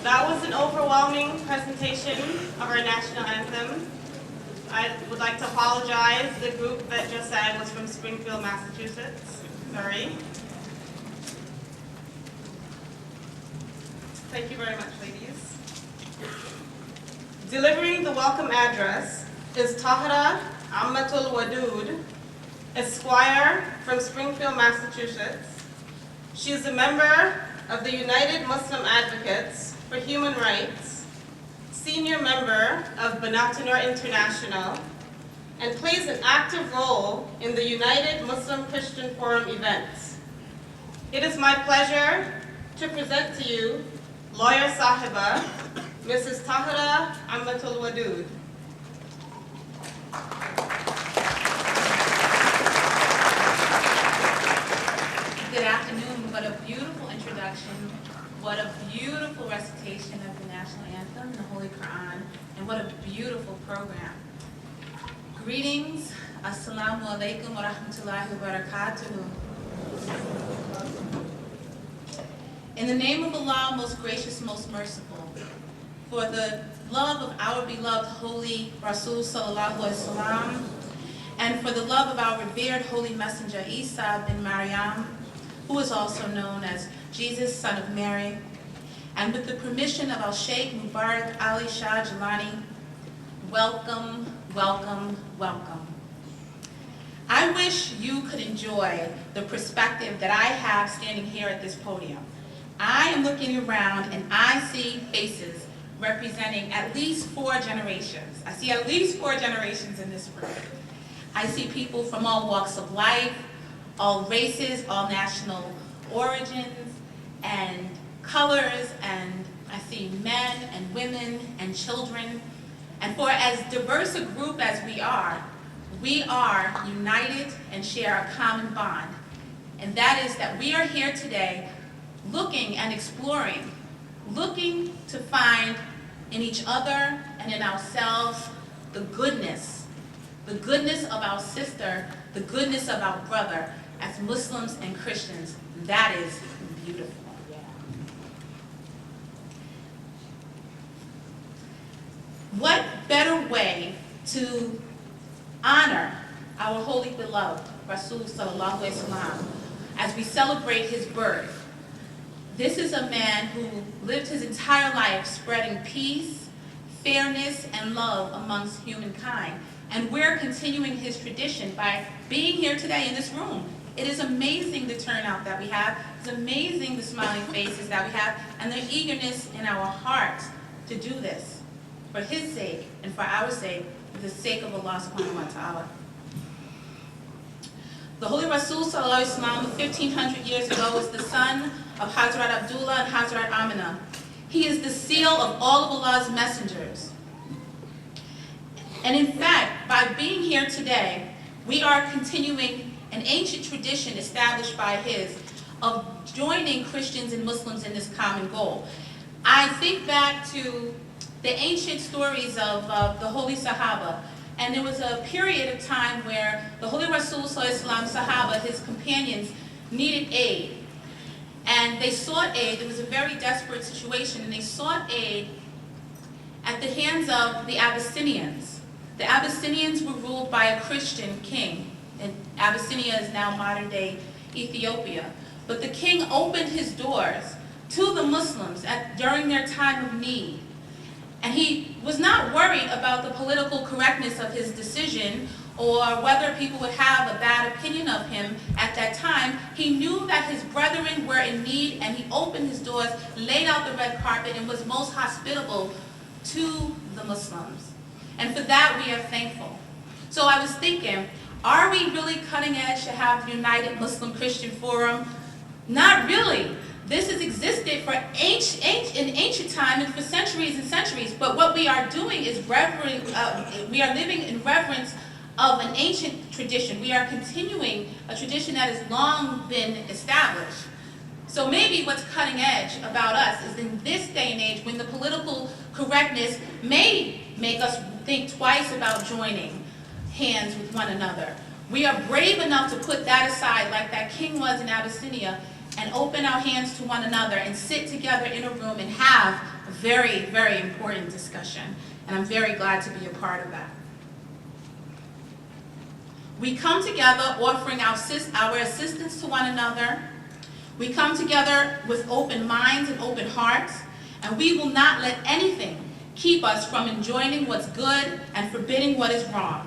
That was an overwhelming presentation of our national anthem. I would like to apologize. The group that just sang was from Springfield, Massachusetts. Sorry. Thank you very much, ladies. Delivering the welcome address is Tahira Ammatul Wadud, Esquire from Springfield, Massachusetts. She is a member of the United Muslim Advocates for Human Rights, senior member of Binghamton International, and plays an active role in the United Muslim Christian Forum events. It is my pleasure to present to you Lawyer Sahiba, Mrs. Tahira Ammatul Wadud. Good afternoon. What a beautiful introduction. What a beautiful recitation of the national anthem, the Holy Quran, and what a beautiful program. Greetings. Assalamu alaikum wa rahmatullahi wa barakatuhu. In the name of Allah, most gracious, most merciful, for the love of our beloved Holy Rasul Sallallahu Alaihi Wasallam, and for the love of our revered Holy Messenger Isa bin Maryam, who is also known as Jesus, son of Mary, and with the permission of Al-Sheikh Mubarak Ali Shah Jalani, welcome, welcome, welcome. I wish you could enjoy the perspective that I have standing here at this podium. I am looking around and I see faces representing at least 4 generations. I see at least 4 generations in this room. I see people from all walks of life, all races, all national origins and colors, and I see men and women and children. And for as diverse a group as we are united and share a common bond. And that is that we are here today looking and exploring, looking to find in each other and in ourselves the goodness of our sister, the goodness of our brother as Muslims and Christians. That is beautiful. What better way to honor our holy beloved Rasul Sallallahu Alaihi Wasallam as we celebrate his birth. This is a man who lived his entire life spreading peace, fairness, and love amongst humankind. And we're continuing his tradition by being here today in this room. It is amazing the turnout that we have. It's amazing the smiling faces that we have and the eagerness in our hearts to do this for his sake and for our sake, for the sake of Allah subhanahu wa ta'ala. The Holy Rasul Sallallahu Alaihi Wasallam, 1,500 years ago, was the son of Hazrat Abdullah and Hazrat Amina. He is the seal of all of Allah's messengers. And in fact, by being here today, we are continuing an ancient tradition established by his of joining Christians and Muslims in this common goal. I think back to the ancient stories of the Holy Sahaba. And there was a period of time where the Holy Rasul Sallallahu Alaihi Wasallam Sahaba, his companions, needed aid. And they sought aid. It was a very desperate situation, and they sought aid at the hands of the Abyssinians. The Abyssinians were ruled by a Christian king, and Abyssinia is now modern-day Ethiopia. But the king opened his doors to the Muslims during their time of need. And he was not worried about the political correctness of his decision or whether people would have a bad opinion of him at that time. He knew that his brethren were in need, and he opened his doors, laid out the red carpet, and was most hospitable to the Muslims. And for that, we are thankful. So I was thinking, are we really cutting edge to have the United Muslim Christian Forum? Not really. This has existed for in ancient time and for centuries and centuries. But what we are doing is we are living in reverence of an ancient tradition. We are continuing a tradition that has long been established. So maybe what's cutting edge about us is in this day and age when the political correctness may make us think twice about joining hands with one another. We are brave enough to put that aside like that king was in Abyssinia and open our hands to one another and sit together in a room and have a very, very important discussion. And I'm very glad to be a part of that. We come together offering our assistance to one another. We come together with open minds and open hearts, and we will not let anything keep us from enjoying what's good and forbidding what is wrong.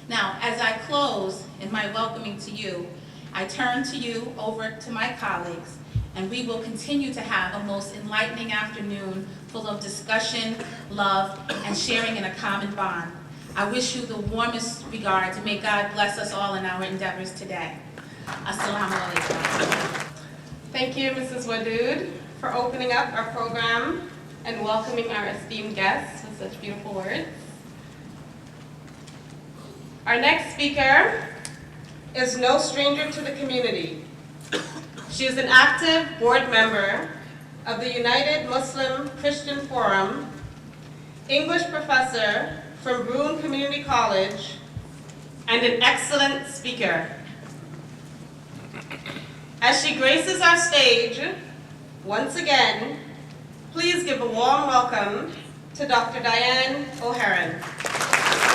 Now, as I close in my welcoming to you, I turn to you over to my colleagues, and we will continue to have a most enlightening afternoon full of discussion, love, and sharing in a common bond. I wish you the warmest regards, and may God bless us all in our endeavors today. Assalamu alaikum. Thank you, Mrs. Wadood, for opening up our program and welcoming our esteemed guests with such beautiful words. Our next speaker is no stranger to the community. She is an active board member of the United Muslim Christian Forum, English professor from Broome Community College, and an excellent speaker. As she graces our stage, once again, please give a warm welcome to Dr. Diane O'Haron.